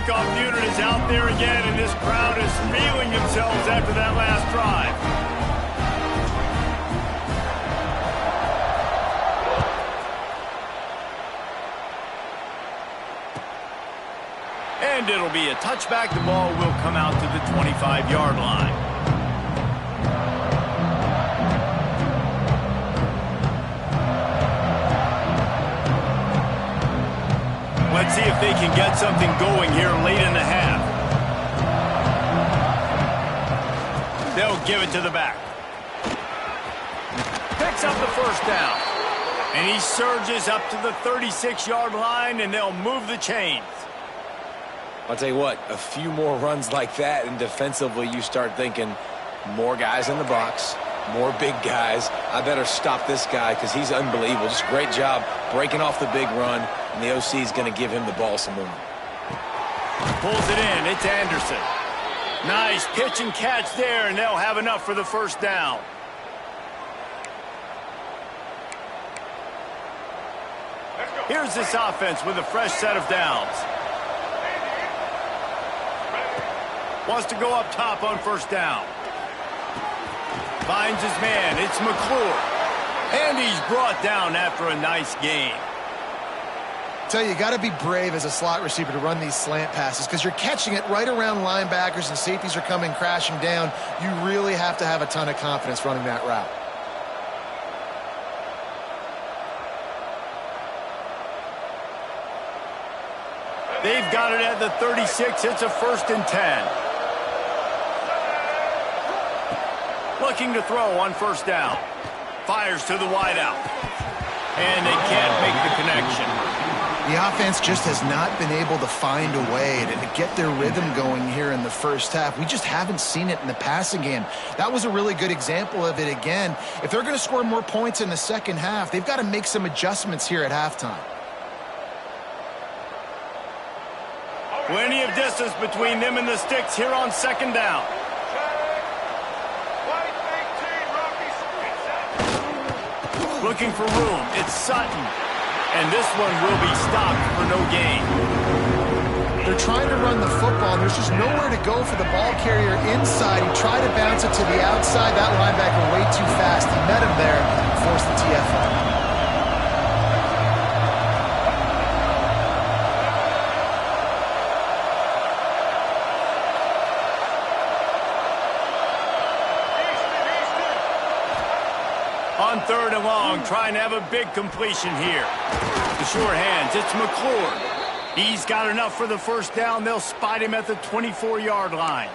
kickoff unit is out there again, and this crowd is feeling themselves after that last drive. And it'll be a touchback. The ball will come out to the 25-yard line. Let's see if they can get something going here late in the half. They'll give it to the back. Picks up the first down. And he surges up to the 36-yard line, and they'll move the chains. I'll tell you what, a few more runs like that, and defensively you start thinking, more guys in the box, more big guys. I better stop this guy because he's unbelievable. Just great job breaking off the big run, and the OC is going to give him the ball some more. Pulls it in. It's Anderson. Nice pitch and catch there, and they'll have enough for the first down. Here's this offense with a fresh set of downs. Wants to go up top on first down. Finds his man. It's McClure. And he's brought down after a nice gain. Tell you got to be brave as a slot receiver to run these slant passes because you're catching it right around linebackers and safeties are coming crashing down. You really have to have a ton of confidence running that route. They've got it at the 36. It's a 1st and 10. Looking to throw on first down. Fires to the wideout. And they can't make the connection. The offense just has not been able to find a way to get their rhythm going here in the first half. We just haven't seen it in the passing game. That was a really good example of it again. If they're going to score more points in the second half, they've got to make some adjustments here at halftime. Plenty of distance between them and the sticks here on second down. Looking for room. It's Sutton. And this one will be stopped for no gain. They're trying to run the football, and there's just nowhere to go for the ball carrier inside. He tried to bounce it to the outside. That linebacker way too fast. He met him there and forced the TFL. On 3rd and long, trying to have a big completion here. The sure hands, it's McClure. He's got enough for the first down. They'll spot him at the 24-yard line.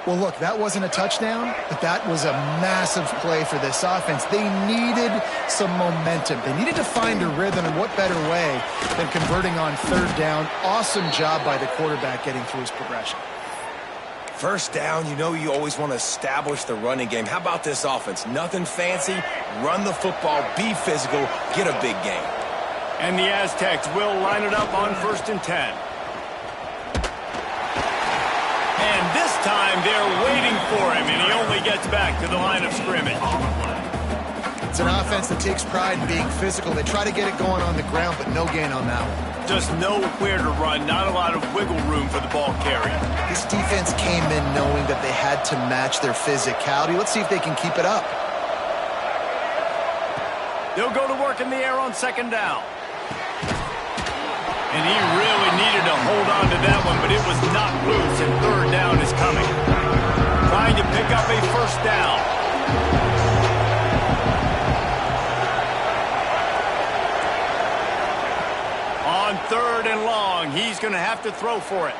Well, look, that wasn't a touchdown, but that was a massive play for this offense. They needed some momentum. They needed to find a rhythm, and what better way than converting on 3rd down. Awesome job by the quarterback getting through his progression. First down, you know you always want to establish the running game. How about this offense? Nothing fancy. Run the football, be physical, get a big gain. And the Aztecs will line it up on 1st and 10. And this time they're waiting for him, and he only gets back to the line of scrimmage. It's an offense that takes pride in being physical. They try to get it going on the ground, but no gain on that one. Just nowhere to run, not a lot of wiggle room for the ball carrier. This defense came in knowing that they had to match their physicality. Let's see if they can keep it up. They'll go to work in the air on 2nd down. And he really needed to hold on to that one, but it was knocked loose, and 3rd down is coming. Trying to pick up a first down. On 3rd and long, he's going to have to throw for it.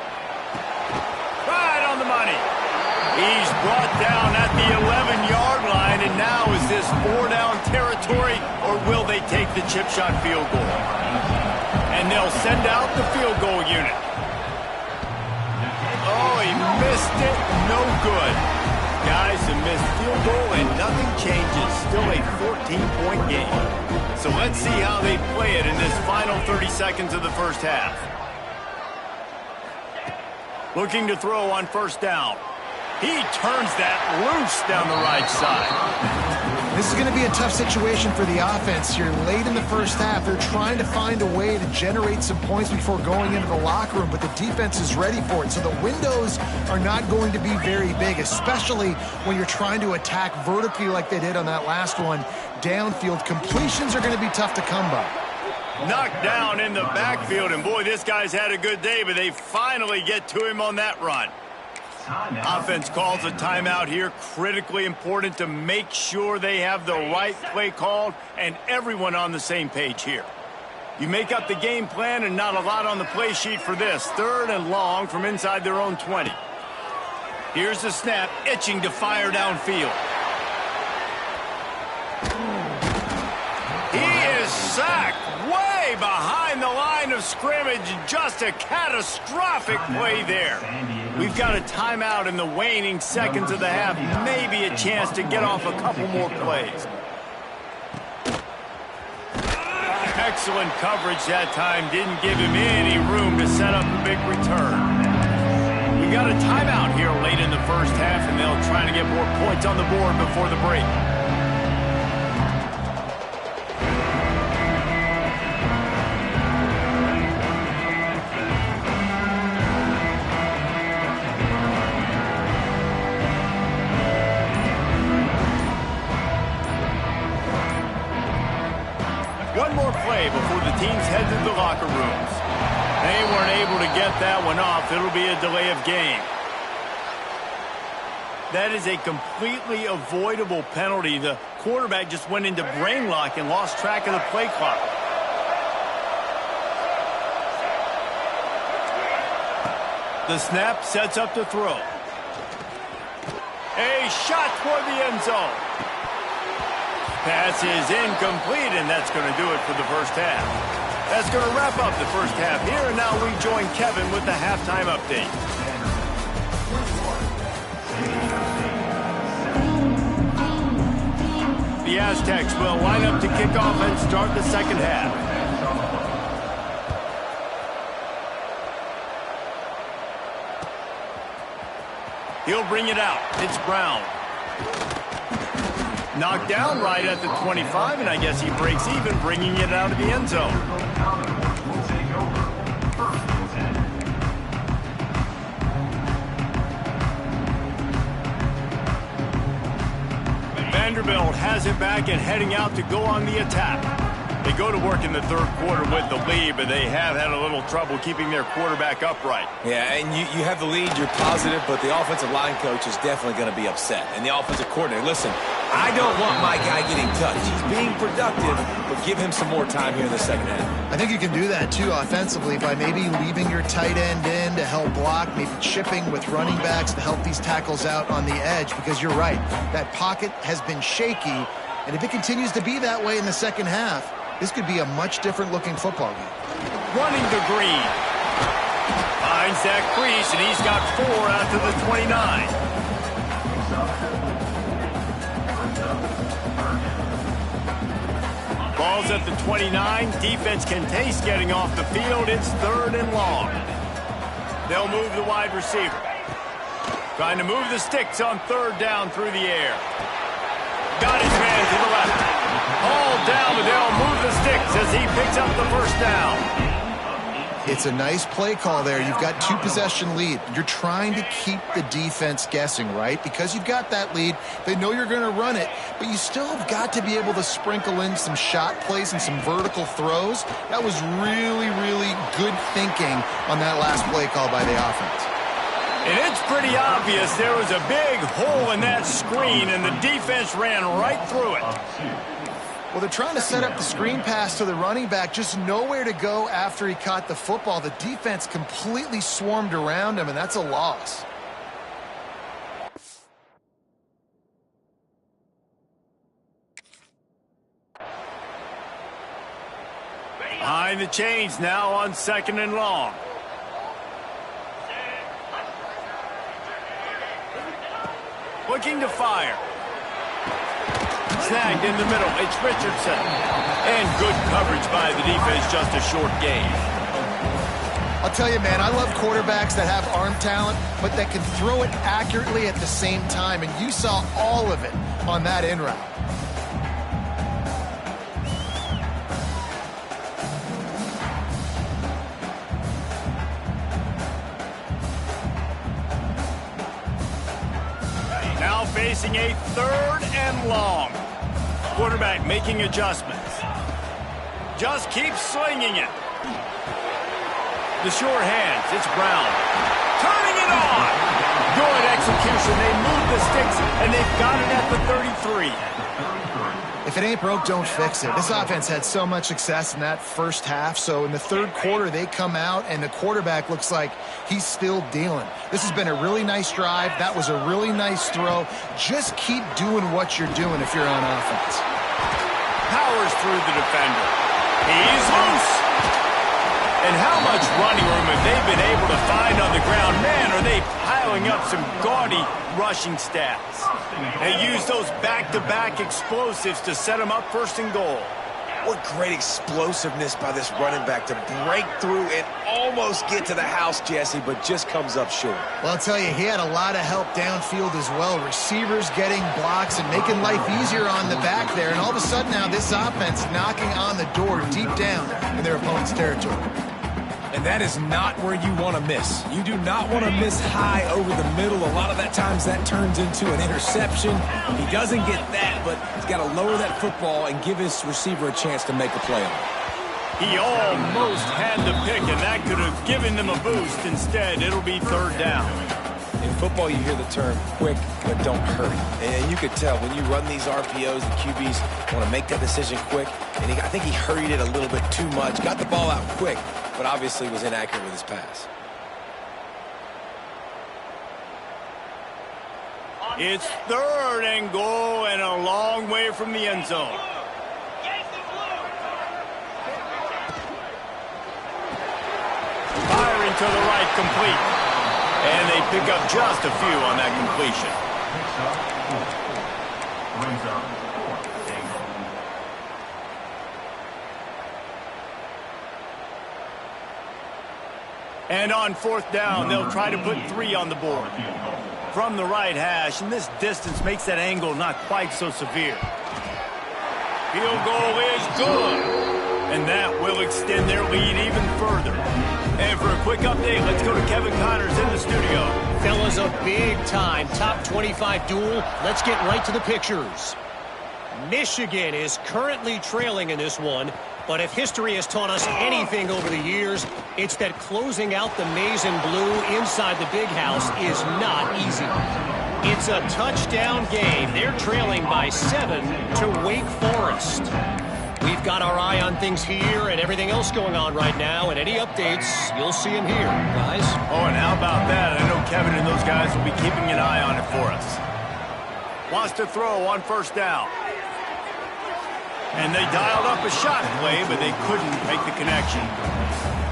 Right on the money. He's brought down at the 11-yard line, and now is this 4-down territory, or will they take the chip shot field goal? And they'll send out the field goal unit. Oh, he missed it. No good. Guys, a missed field goal, and nothing changes. Still a 14-point game. So let's see how they play it in this final 30 seconds of the first half. Looking to throw on first down. He turns that loose down the right side. This is going to be a tough situation for the offense here. Late in the first half, they're trying to find a way to generate some points before going into the locker room, but the defense is ready for it. So the windows are not going to be very big, especially when you're trying to attack vertically like they did on that last one. Downfield completions are going to be tough to come by. Knocked down in the backfield, and boy, this guy's had a good day, but they finally get to him on that run. Offense calls a timeout here. Critically important to make sure they have the right play called and everyone on the same page here. You make up the game plan and not a lot on the play sheet for this. 3rd and long from inside their own 20. Here's the snap, itching to fire downfield. He is sacked way behind the line of scrimmage. Just a catastrophic play there. We've got a timeout in the waning seconds of the half. Maybe a chance to get off a couple more plays. Excellent coverage that time. Didn't give him any room to set up a big return. We've got a timeout here late in the first half, and they'll try to get more points on the board before the break. One more play before the teams head to the locker rooms. They weren't able to get that one off. It'll be a delay of game. That is a completely avoidable penalty. The quarterback just went into brain lock and lost track of the play clock. The snap sets up to throw. A shot toward the end zone. Pass is incomplete, and that's going to do it for the first half. That's going to wrap up the first half here, and now we join Kevin with the halftime update. The Aztecs will line up to kick off and start the second half. He'll bring it out. It's Brown. Knocked down right at the 25, and I guess he breaks even, bringing it out of the end zone. Vanderbilt has it back and heading out to go on the attack. They go to work in the third quarter with the lead, but they have had a little trouble keeping their quarterback upright. Yeah, and you have the lead, you're positive, but the offensive line coach is definitely going to be upset. And the offensive coordinator, listen, I don't want my guy getting touched. He's being productive, but give him some more time here in the second half. I think you can do that, too, offensively, by maybe leaving your tight end in to help block, maybe chipping with running backs to help these tackles out on the edge, because you're right. That pocket has been shaky, and if it continues to be that way in the second half, this could be a much different-looking football game. Running to Green. Finds that crease, and he's got 4 out to the 29. Ball's at the 29. Defense can taste getting off the field. It's 3rd and long. They'll move the wide receiver. Trying to move the sticks on 3rd down through the air. Got his man to the left. All down, but they'll move the sticks as he picks up the first down. It's a nice play call there. You've got 2-possession lead. You're trying to keep the defense guessing, right? Because you've got that lead. They know you're going to run it, but you still have got to be able to sprinkle in some shot plays and some vertical throws. That was really, really good thinking on that last play call by the offense. And it's pretty obvious there was a big hole in that screen, and the defense ran right through it. Well, they're trying to set up the screen pass to the running back, just nowhere to go after he caught the football. The defense completely swarmed around him, and that's a loss. Behind the chains now on 2nd and long. Looking to fire. Snagged in the middle. It's Richardson. And good coverage by the defense, just a short gain. I'll tell you, man, I love quarterbacks that have arm talent, but that can throw it accurately at the same time, and you saw all of it on that in route. facing a 3rd and long. Quarterback making adjustments. Just keeps slinging it. The sure hands, it's Brown. Turning it on. Good execution. They move the sticks, and they've got it at the 33. If it ain't broke, don't fix it. This offense had so much success in that first half, so in the third quarter, they come out, and the quarterback looks like he's still dealing. This has been a really nice drive. That was a really nice throw. Just keep doing what you're doing if you're on offense. Powers through the defender. He's loose. And how much running room have they been able to find on the ground? Man, are they piling up some gaudy rushing stats. They use those back-to-back explosives to set them up 1st and goal. What great explosiveness by this running back to break through and almost get to the house, Jesse, but just comes up short. Well, I'll tell you, he had a lot of help downfield as well. Receivers getting blocks and making life easier on the back there. And all of a sudden now this offense knocking on the door deep down in their opponent's territory. And that is not where you want to miss. You do not want to miss high over the middle. A lot of that times that turns into an interception. He doesn't get that, but he's got to lower that football and give his receiver a chance to make a play on it. He almost had the pick, and that could have given them a boost. Instead, it'll be 3rd down. In football, you hear the term quick, but don't hurry. And you could tell when you run these RPOs, the QBs want to make that decision quick. And I think he hurried it a little bit too much, got the ball out quick, but obviously was inaccurate with his pass. It's 3rd and goal and a long way from the end zone. Firing to the right, complete. And they pick up just a few on that completion. And on 4th down, they'll try to put 3 on the board. From the right hash, and this distance makes that angle not quite so severe. Field goal is good. And that will extend their lead even further. And for a quick update, let's go to Kevin Connors in the studio. Fellas, a big-time top 25 duel. Let's get right to the pictures. Michigan is currently trailing in this one, but if history has taught us anything over the years, it's that closing out the maize and blue inside the big house is not easy. It's a touchdown game. They're trailing by 7 to Wake Forest. We've got our eye on things here and everything else going on right now, and any updates, you'll see them here, guys. Oh, and how about that? I know Kevin and those guys will be keeping an eye on it for us. Wants to throw on 1st down. And they dialed up a shot play, but they couldn't make the connection.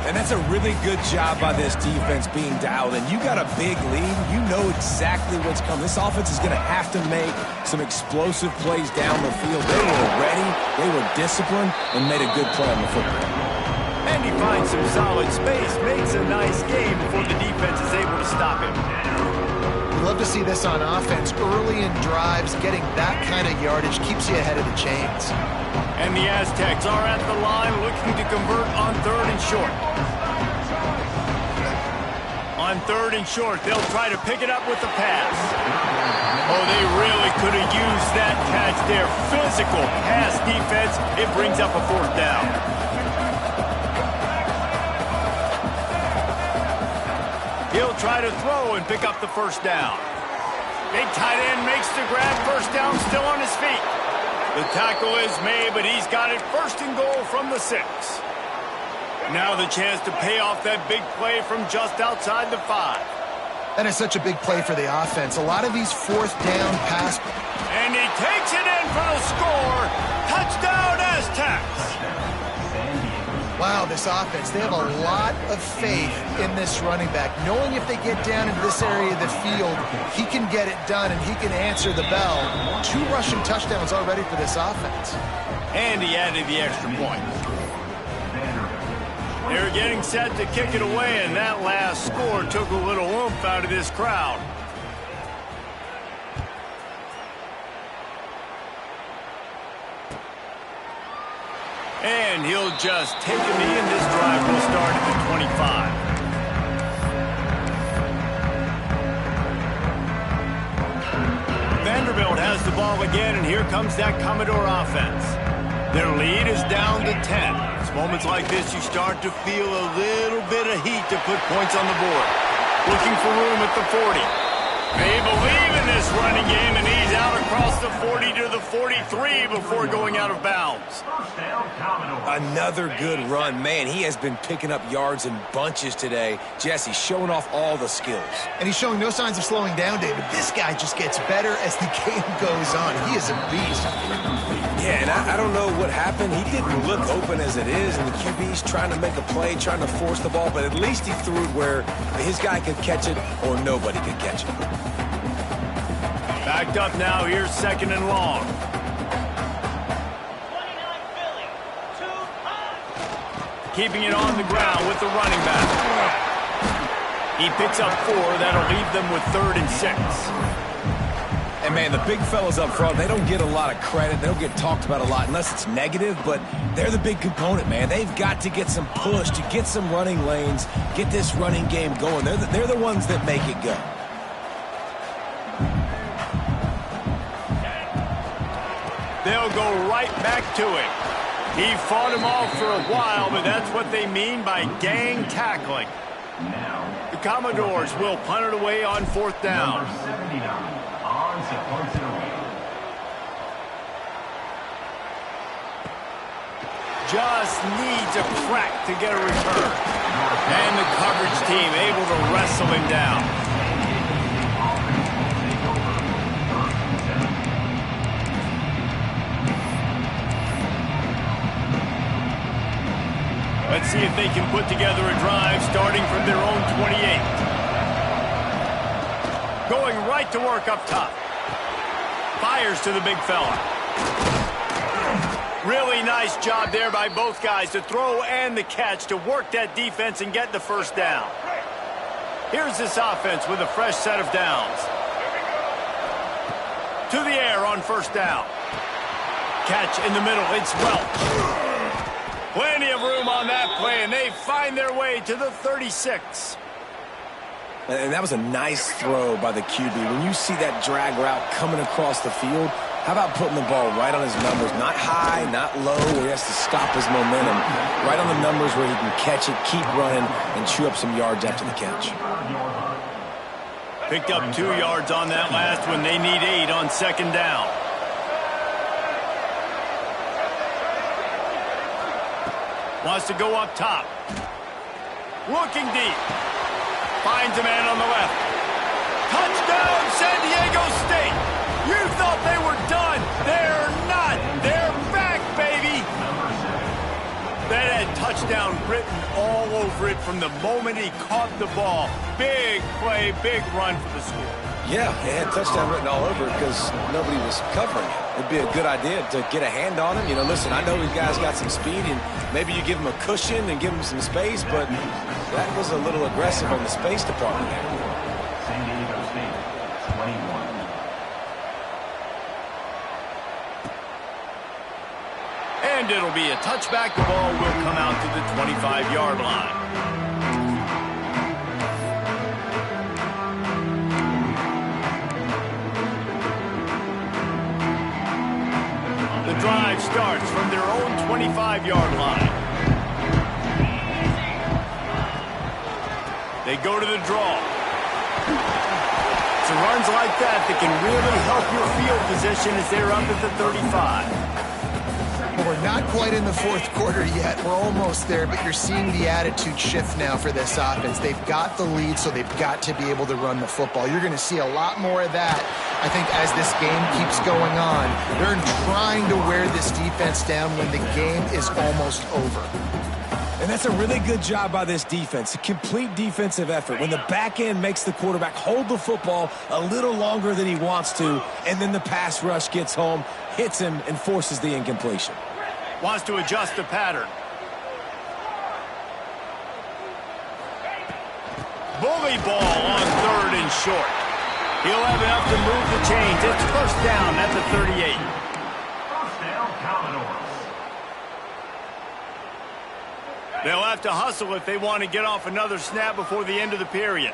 And that's a really good job by this defense being dialed in. You got a big lead. You know exactly what's coming. This offense is going to have to make some explosive plays down the field. They were ready, they were disciplined, and made a good play on the football. And he finds some solid space, makes a nice game before the defense is able to stop him. We love to see this on offense. Early in drives, getting that kind of yardage keeps you ahead of the chains. And the Aztecs are at the line looking to convert on 3rd and short. On 3rd and short, they'll try to pick it up with the pass. Oh, they really could have used that catch there. Physical pass defense. It brings up a 4th down. He'll try to throw and pick up the 1st down. Big tight end makes the grab. 1st down, still on his feet. The tackle is made, but he's got it 1st and goal from the 6. Now the chance to pay off that big play from just outside the 5. That is such a big play for the offense. A lot of these 4th down pass. And he takes it in for the score. Touchdown, Aztecs. Wow, this offense, they have a lot of faith in this running back. Knowing if they get down into this area of the field, he can get it done and he can answer the bell. 2 rushing touchdowns already for this offense. And he added the extra point. They're getting set to kick it away, and that last score took a little oomph out of this crowd. And he'll just take a knee, and this drive will start at the 25. ball again, and here comes that Commodore offense. Their lead is down to 10. It's moments like this you start to feel a little bit of heat to put points on the board. Looking for room at the 40. They believe in this running game, and he's out across the 40 to the 43 before going out of bounds. Another good run. Man, he has been picking up yards in bunches today. Jesse showing off all the skills. And he's showing no signs of slowing down, David. This guy just gets better as the game goes on. He is a beast. Yeah, and I don't know what happened. He didn't look open as it is, and the QB's trying to make a play, trying to force the ball, but at least he threw it where his guy could catch it or nobody could catch it. Backed up now, here's 2nd and long. Keeping it on the ground with the running back. He picks up 4. That'll leave them with 3rd and 6. And, man, the big fellas up front, they don't get a lot of credit. They don't get talked about a lot unless it's negative, but they're the big component, man. They've got to get some push, to get some running lanes, get this running game going. They're the ones that make it go. They'll go right back to it. He fought him off for a while, but that's what they mean by gang tackling. The Commodores will punt it away on 4th down. Just needs a crack to get a return. And the coverage team able to wrestle him down. Let's see if they can put together a drive starting from their own 28. Going right to work up top. Fires to the big fella. Really nice job there by both guys to throw and the catch to work that defense and get the 1st down. Here's this offense with a fresh set of downs. To the air on 1st down. Catch in the middle. It's Welch. Plenty of room on that play, and they find their way to the 36. And that was a nice throw by the QB. When you see that drag route coming across the field, how about putting the ball right on his numbers? Not high, not low, where he has to stop his momentum. Right on the numbers where he can catch it, keep running, and chew up some yards after the catch. Picked up 2 yards on that last one. They need 8 on 2nd down. Wants to go up top. Looking deep. Finds a man on the left. Touchdown, San Diego State. You thought they were done. They're not. They're back, baby. That had touchdown written all over it from the moment he caught the ball. Big play, big run for the school. Yeah, it had touchdown written all over it because nobody was covering it. It'd be a good idea to get a hand on him. You know, listen, I know these guys got some speed, and maybe you give him a cushion and give him some space, but that was a little aggressive on the space department there. San Diego State, 21. And it'll be a touchback. The ball will come out to the 25-yard line. The drive starts from their own 25-yard line. They go to the draw. It's runs like that can really help your field position as they're up at the 35. We're not quite in the 4th quarter yet. We're almost there, but you're seeing the attitude shift now for this offense. They've got the lead, so they've got to be able to run the football. You're going to see a lot more of that, I think, as this game keeps going on. They're trying to wear this defense down when the game is almost over. And that's a really good job by this defense, a complete defensive effort. When the back end makes the quarterback hold the football a little longer than he wants to, and then the pass rush gets home, hits him, and forces the incompletion. Wants to adjust the pattern. Bully ball on 3rd and short. He'll have enough to move the chains. It's 1st down at the 38. 1st down, Commodores. They'll have to hustle if they want to get off another snap before the end of the period.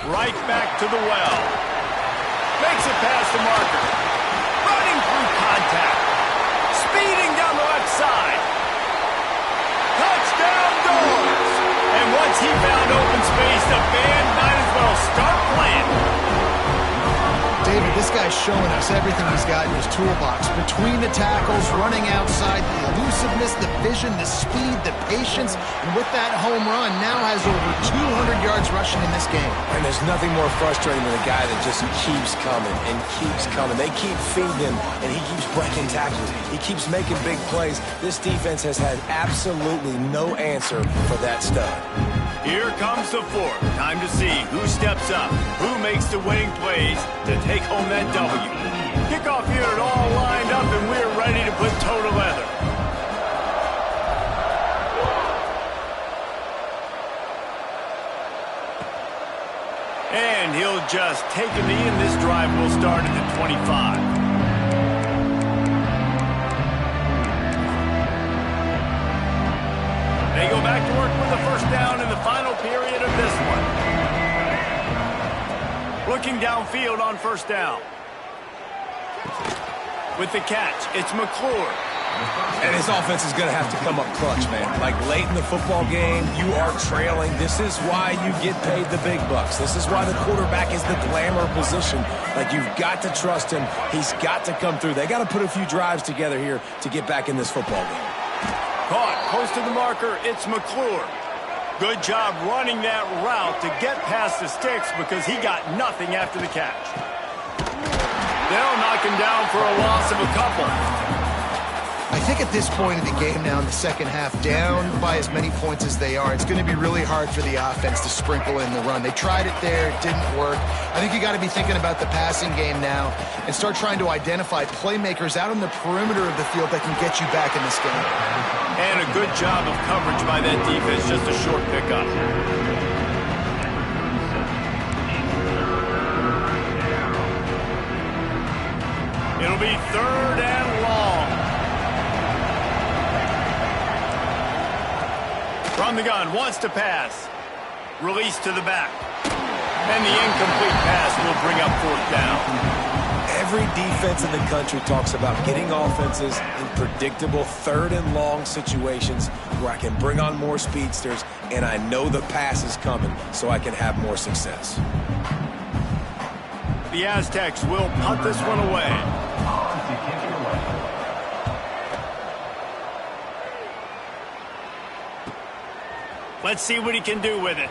Right back to the well. Makes it past the marker. Running through contact. Speeding down the left side. Touchdown doors. And once he found open space, the band might as well start playing. David, this guy's showing us everything he's got in his toolbox. Between the tackles, running outside, the elusiveness, the vision, the speed, the patience, and with that home run, now has over 200 yards rushing in this game. And there's nothing more frustrating than a guy that just keeps coming and keeps coming. They keep feeding him, and he keeps breaking tackles. He keeps making big plays. This defense has had absolutely no answer for that stud. Here comes the fourth. Time to see who steps up, who makes the winning plays to take home that W. Kickoff unit all lined up, and we're ready to put toe to leather. And he'll just take a knee, and this drive will start at the 25. They go back to work with a first down in the final period of this one. Looking downfield on first down. With the catch, it's McClure. And his offense is going to have to come up clutch, man. Like late in the football game, you are trailing. This is why you get paid the big bucks. This is why the quarterback is the glamour position. Like, you've got to trust him. He's got to come through. They got to put a few drives together here to get back in this football game. Caught close to the marker, it's McClure. Good job running that route to get past the sticks because he got nothing after the catch. They'll knock him down for a loss of a couple. I think at this point in the game now in the second half, down by as many points as they are, it's going to be really hard for the offense to sprinkle in the run. They tried it there, it didn't work. I think you got to be thinking about the passing game now and start trying to identify playmakers out on the perimeter of the field that can get you back in this game. And a good job of coverage by that defense, just a short pickup. It'll be third and long. From the gun, wants to pass. Release to the back. And the incomplete pass will bring up fourth down. Every defense in the country talks about getting offenses in predictable third and long situations where I can bring on more speedsters and I know the pass is coming so I can have more success. The Aztecs will punt this one away. Let's see what he can do with it.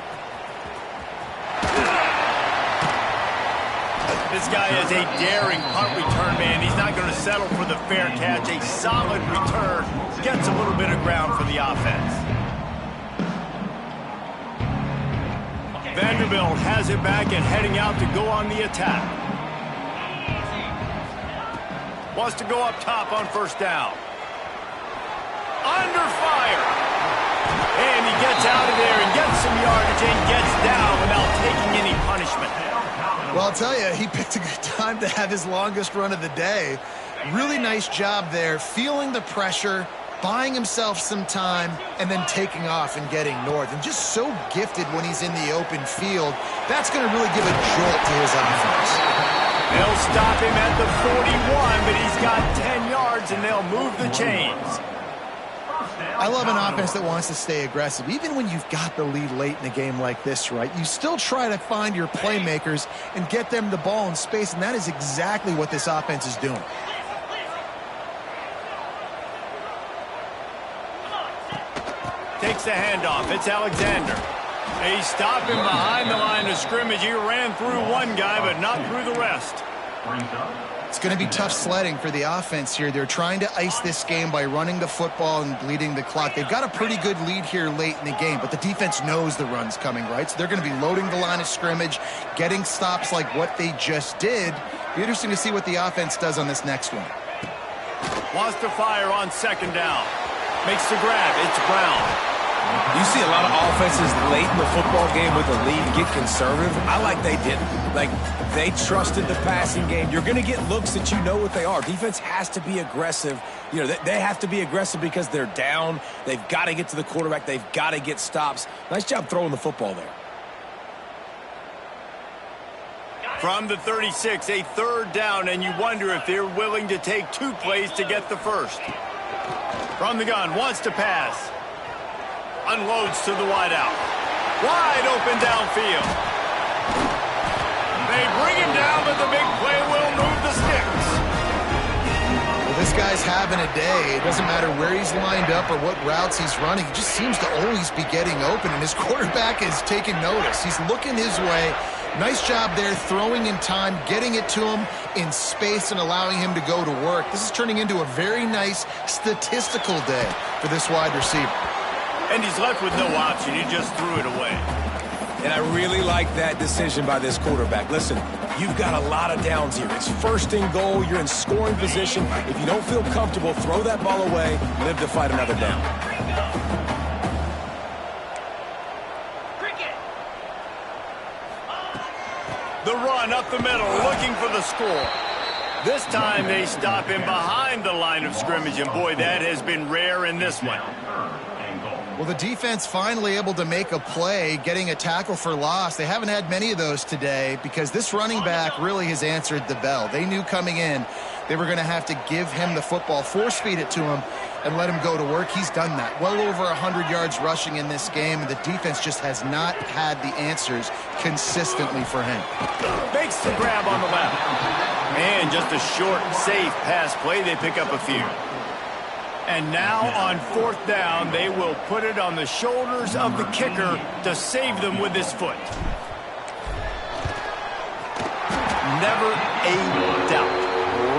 This guy is a daring punt return man. He's not going to settle for the fair catch. A solid return gets a little bit of ground for the offense. Vanderbilt has it back and heading out to go on the attack. Wants to go up top on first down. Under fire. And he gets out of there and gets some yardage and gets down without taking any punishment. Well, I'll tell you, he picked a good time to have his longest run of the day. Really nice job there, feeling the pressure, buying himself some time, and then taking off and getting north. And just so gifted when he's in the open field. That's going to really give a jolt to his offense. They'll stop him at the 41, but he's got 10 yards, and they'll move the chains. I love an offense that wants to stay aggressive. Even when you've got the lead late in a game like this, right, you still try to find your playmakers and get them the ball in space, and that is exactly what this offense is doing. Takes the handoff. It's Alexander. They stop him behind the line of scrimmage. He ran through one guy, but not through the rest. It's going to be tough sledding for the offense here. They're trying to ice this game by running the football and bleeding the clock. They've got a pretty good lead here late in the game, but the defense knows the run's coming, right? So they're going to be loading the line of scrimmage, getting stops like what they just did. Be interesting to see what the offense does on this next one. Wants to fire on second down. Makes the grab. It's Brown. You see a lot of offenses late in the football game with a lead get conservative. I like they didn't. Like, they trusted the passing game. You're going to get looks that you know what they are. Defense has to be aggressive. You know, they have to be aggressive because they're down. They've got to get to the quarterback. They've got to get stops. Nice job throwing the football there. From the 36, a third down, and you wonder if they're willing to take 2 plays to get the first. From the gun, wants to pass. Unloads to the wideout. Wide open downfield. They bring him down, but the big play will move the sticks. Well, this guy's having a day. It doesn't matter where he's lined up or what routes he's running. He just seems to always be getting open, and his quarterback is taking notice. He's looking his way. Nice job there, throwing in time, getting it to him in space and allowing him to go to work. This is turning into a very nice statistical day for this wide receiver. And he's left with no option. He just threw it away. And I really like that decision by this quarterback. Listen, you've got a lot of downs here. It's first and goal. You're in scoring position. If you don't feel comfortable, throw that ball away. Live to fight another down. The run up the middle, looking for the score. This time they stop him behind the line of scrimmage, and boy, that has been rare in this one. Well, the defense finally able to make a play, getting a tackle for loss. They haven't had many of those today because this running back really has answered the bell. They knew coming in they were going to have to give him the football, force feed it to him, and let him go to work. He's done that. Well over 100 yards rushing in this game, and the defense just has not had the answers consistently for him. Makes the grab on the left. And just a short, safe pass play. They pick up a few. And now on fourth down, they will put it on the shoulders of the kicker to save them with his foot. Never a doubt.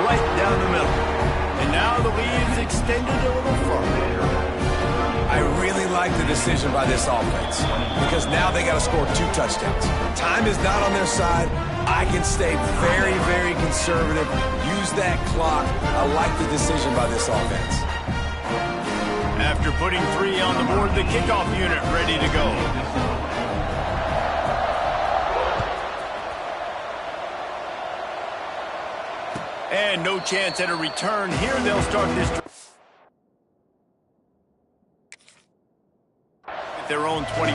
Right down the middle. And now the lead is extended a little further. I really like the decision by this offense because now they got to score 2 touchdowns. Time is not on their side. I can stay very, very conservative. Use that clock. I like the decision by this offense. After putting 3 on the board, the kickoff unit ready to go. And no chance at a return here. They'll start this at their own 25.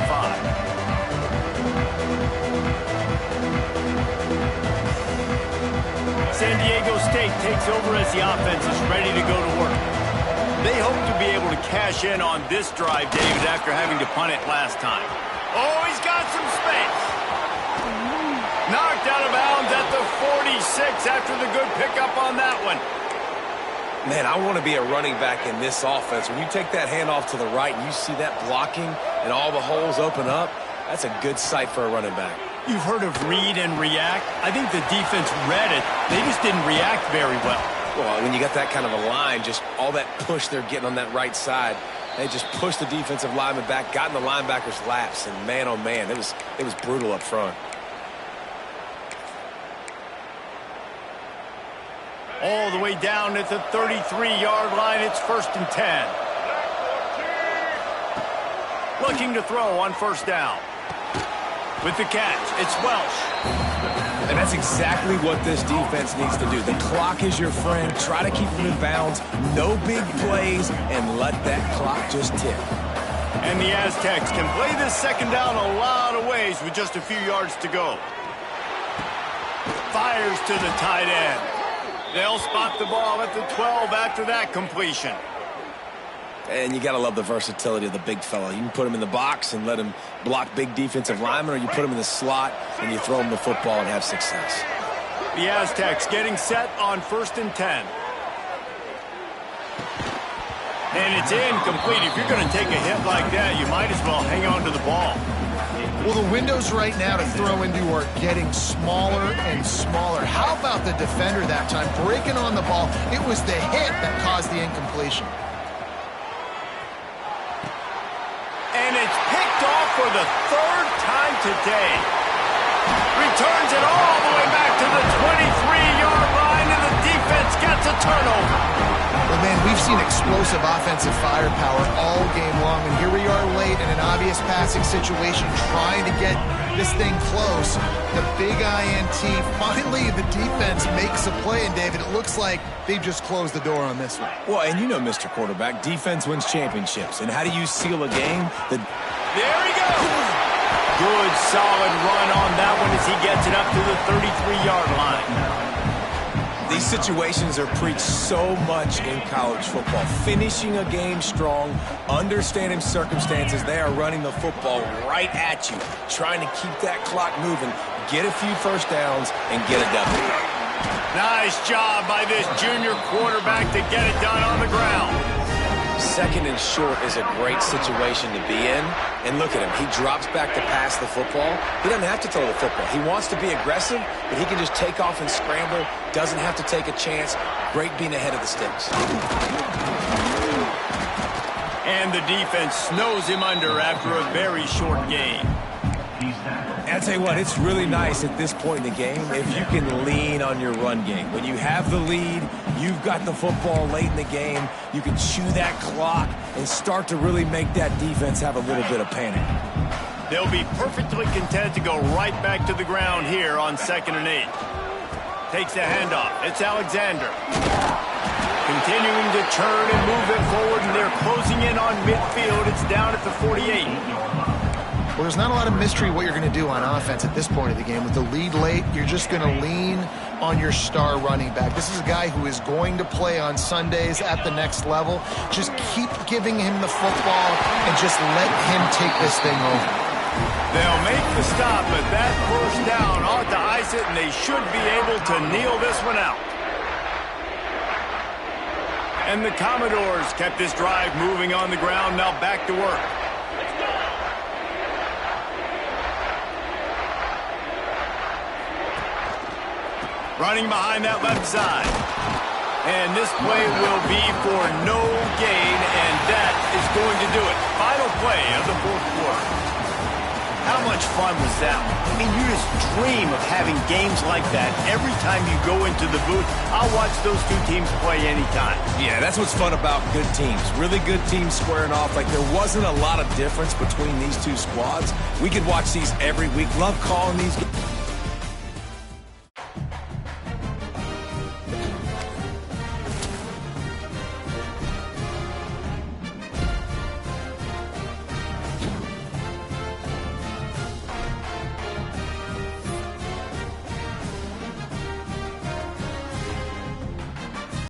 San Diego State takes over as the offense is ready to go to work. They hope to be able to cash in on this drive, David, after having to punt it last time. Oh, he's got some space. Knocked out of bounds at the 46 after the good pickup on that one. Man, I want to be a running back in this offense. When you take that handoff to the right and you see that blocking and all the holes open up, that's a good sight for a running back. You've heard of read and react. I think the defense read it. They just didn't react very well. Well, when you got that kind of a line, just all that push they're getting on that right side, they just pushed the defensive lineman back, got in the linebacker's laps, and man, oh man, it was brutal up front. All the way down at the 33-yard line, it's 1st and 10. Looking to throw on first down. With the catch, it's Welsh. And that's exactly what this defense needs to do. The clock is your friend. Try to keep them in bounds. No big plays, and let that clock just tick. And the Aztecs can play this second down a lot of ways with just a few yards to go. Fires to the tight end. They'll spot the ball at the 12 after that completion. And you got to love the versatility of the big fella. You can put him in the box and let him block big defensive linemen, or you put him in the slot and you throw him the football and have success. The Aztecs getting set on 1st and 10. And it's incomplete. If you're going to take a hit like that, you might as well hang on to the ball. Well, the windows right now to throw into are getting smaller and smaller. How about the defender that time breaking on the ball? It was the hit that caused the incompletion. And it's picked off for the 3rd time today. Returns it all the way back to the 23-yard line, and the defense gets a turnover. Well, man, we've seen explosive offensive firepower all game long, and here we are late in an obvious passing situation trying to get this thing close. The big INT, finally the defense makes a play, and David, it looks like they've just closed the door on this one. Well, and you know, Mr. Quarterback, defense wins championships. And how do you seal a game? There he goes. Good solid run on that one as he gets it up to the 33-yard line. These situations are preached so much in college football. Finishing a game strong, understanding circumstances. They are running the football right at you, trying to keep that clock moving, get a few first downs, and get a W. Nice job by this junior quarterback to get it done on the ground. Second and short is a great situation to be in. And look at him. He drops back to pass the football. He doesn't have to throw the football. He wants to be aggressive, but he can just take off and scramble. Doesn't have to take a chance. Great being ahead of the sticks. And the defense snows him under after a very short game. I'll tell you what, it's really nice at this point in the game if you can lean on your run game. When you have the lead, you've got the football late in the game, you can chew that clock and start to really make that defense have a little bit of panic. They'll be perfectly content to go right back to the ground here on 2nd and 8. Takes the handoff. It's Alexander. Continuing to turn and move it forward, and they're closing in on midfield. It's down at the 48. Well, there's not a lot of mystery what you're going to do on offense at this point of the game. With the lead late, you're just going to lean on your star running back. This is a guy who is going to play on Sundays at the next level. Just keep giving him the football and just let him take this thing over. They'll make the stop, but that first down ought to ice it, and they should be able to kneel this one out. And the Commodores kept this drive moving on the ground, now back to work. Running behind that left side. And this play will be for no gain, and that is going to do it. Final play of the 4th quarter. How much fun was that? I mean, you just dream of having games like that every time you go into the booth. I'll watch those two teams play anytime. Yeah, that's what's fun about good teams. Really good teams squaring off. Like, there wasn't a lot of difference between these two squads. We could watch these every week. Love calling these games.